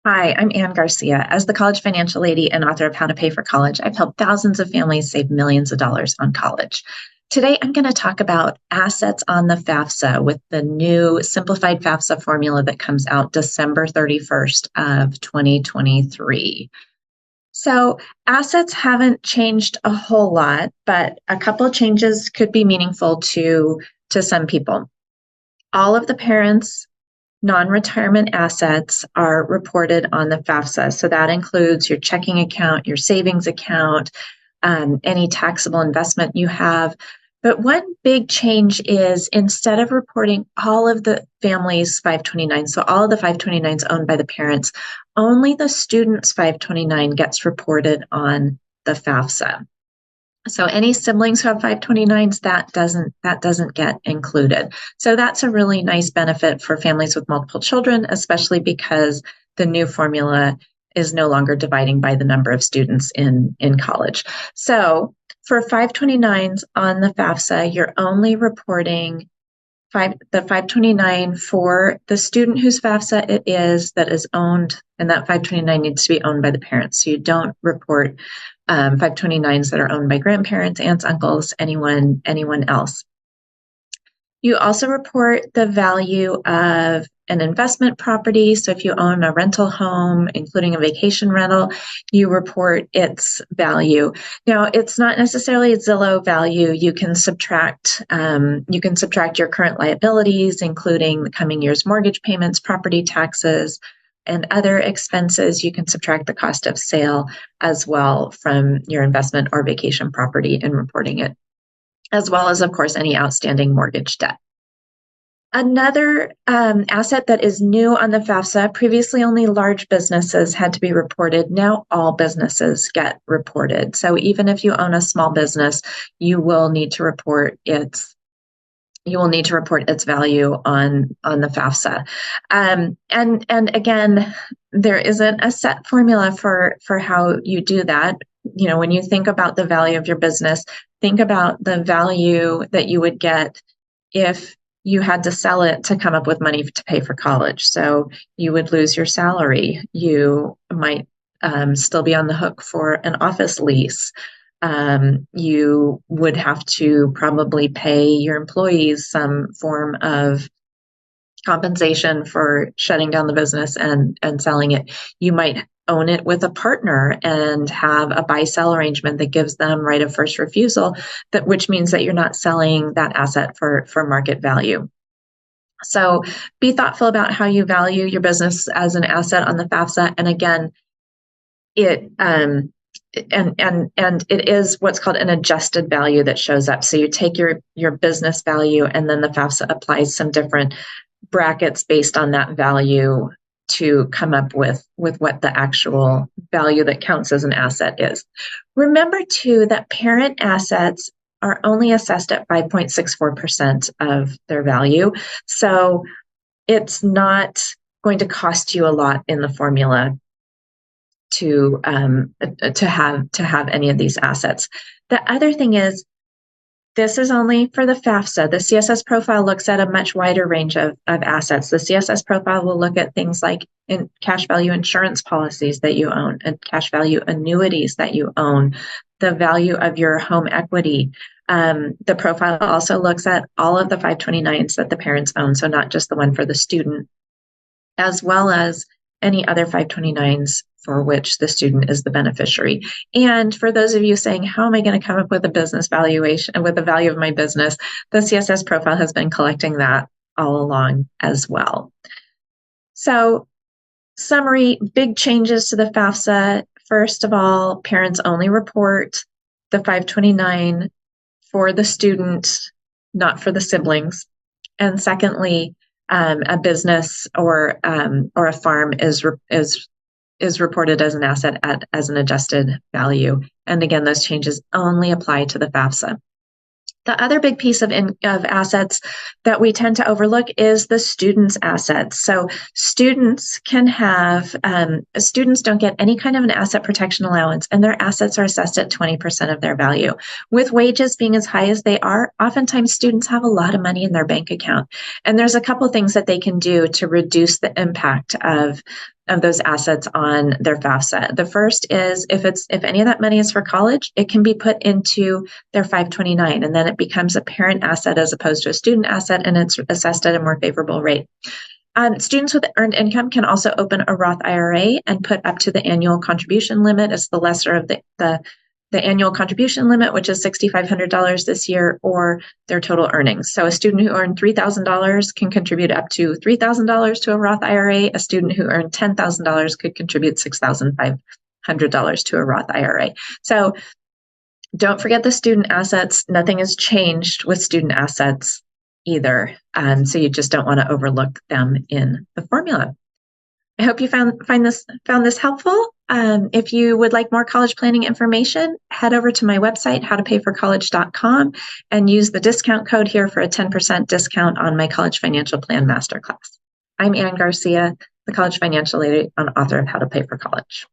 Hi, I'm Ann Garcia. As the college financial lady and author of How to Pay for College, I've helped thousands of families save millions of dollars on college. Today, I'm going to talk about assets on the FAFSA with the new simplified FAFSA formula that comes out December 31st of 2023. So assets haven't changed a whole lot, but a couple of changes could be meaningful to some people. All of the parents' non-retirement assets are reported on the FAFSA. So that includes your checking account, your savings account, any taxable investment you have. But one big change is instead of reporting all of the family's 529, so all of the 529s owned by the parents, only the student's 529 gets reported on the FAFSA. So any siblings who have 529s, that doesn't get included. So that's a really nice benefit for families with multiple children, especially because the new formula is no longer dividing by the number of students in college. So for 529s on the FAFSA, you're only reporting the 529 for the student whose FAFSA it is that is owned, and that 529 needs to be owned by the parents. So you don't report 529s that are owned by grandparents, aunts, uncles, anyone else. You also report the value of an investment property. So if you own a rental home, including a vacation rental, you report its value. Now, it's not necessarily a Zillow value. You can subtract your current liabilities, including the coming year's mortgage payments, property taxes, and other expenses. You can subtract the cost of sale as well from your investment or vacation property in reporting it, as well as, of course, any outstanding mortgage debt. Another asset that is new on the FAFSA, previously only large businesses had to be reported. Now all businesses get reported. So even if you own a small business, you will need to report its value on the FAFSA. And again, there isn't a set formula for how you do that. You know, when you think about the value of your business, think about the value that you would get if you had to sell it to come up with money to pay for college. So you would lose your salary. You might still be on the hook for an office lease. You would have to probably pay your employees some form of compensation for shutting down the business and selling it. You might own it with a partner and have a buy-sell arrangement that gives them right of first refusal, which means that you're not selling that asset for market value. So be thoughtful about how you value your business as an asset on the FAFSA. And again, it is what's called an adjusted value that shows up. So you take your business value, and then the FAFSA applies some different brackets based on that value to come up with what the actual value that counts as an asset is. Remember too that parent assets are only assessed at 5.64% of their value. So it's not going to cost you a lot in the formula to have any of these assets. The other thing is, this is only for the FAFSA. The CSS profile looks at a much wider range of assets. The CSS profile will look at things like cash value insurance policies that you own and cash value annuities that you own, the value of your home equity. The profile also looks at all of the 529s that the parents own, so not just the one for the student, as well as any other 529s for which the student is the beneficiary. And for those of you saying, how am I going to come up with a business valuation, with the value of my business? The CSS profile has been collecting that all along as well. So summary, big changes to the FAFSA. First of all, parents only report the 529 for the student, not for the siblings. And secondly, a business or a farm is reported as an asset as an adjusted value. And again, those changes only apply to the FAFSA. The other big piece of assets that we tend to overlook is the student's assets. So students can have, students don't get any kind of an asset protection allowance, and their assets are assessed at 20% of their value. With wages being as high as they are, oftentimes students have a lot of money in their bank account. And there's a couple things that they can do to reduce the impact of of those assets on their FAFSA. The first is if any of that money is for college, it can be put into their 529, and then it becomes a parent asset as opposed to a student asset, and it's assessed at a more favorable rate. Students with earned income can also open a Roth IRA and put up to the annual contribution limit. It's the lesser of the annual contribution limit, which is $6,500 this year, or their total earnings. So a student who earned $3,000 can contribute up to $3,000 to a Roth IRA. A student who earned $10,000 could contribute $6,500 to a Roth IRA. So don't forget the student assets. Nothing has changed with student assets either. So you just don't want to overlook them in the formula. I hope you found this helpful. If you would like more college planning information, head over to my website, howtopayforcollege.com, and use the discount code here for a 10% discount on my College Financial Plan Masterclass. I'm Ann Garcia, the College Financial Lady and author of How to Pay for College.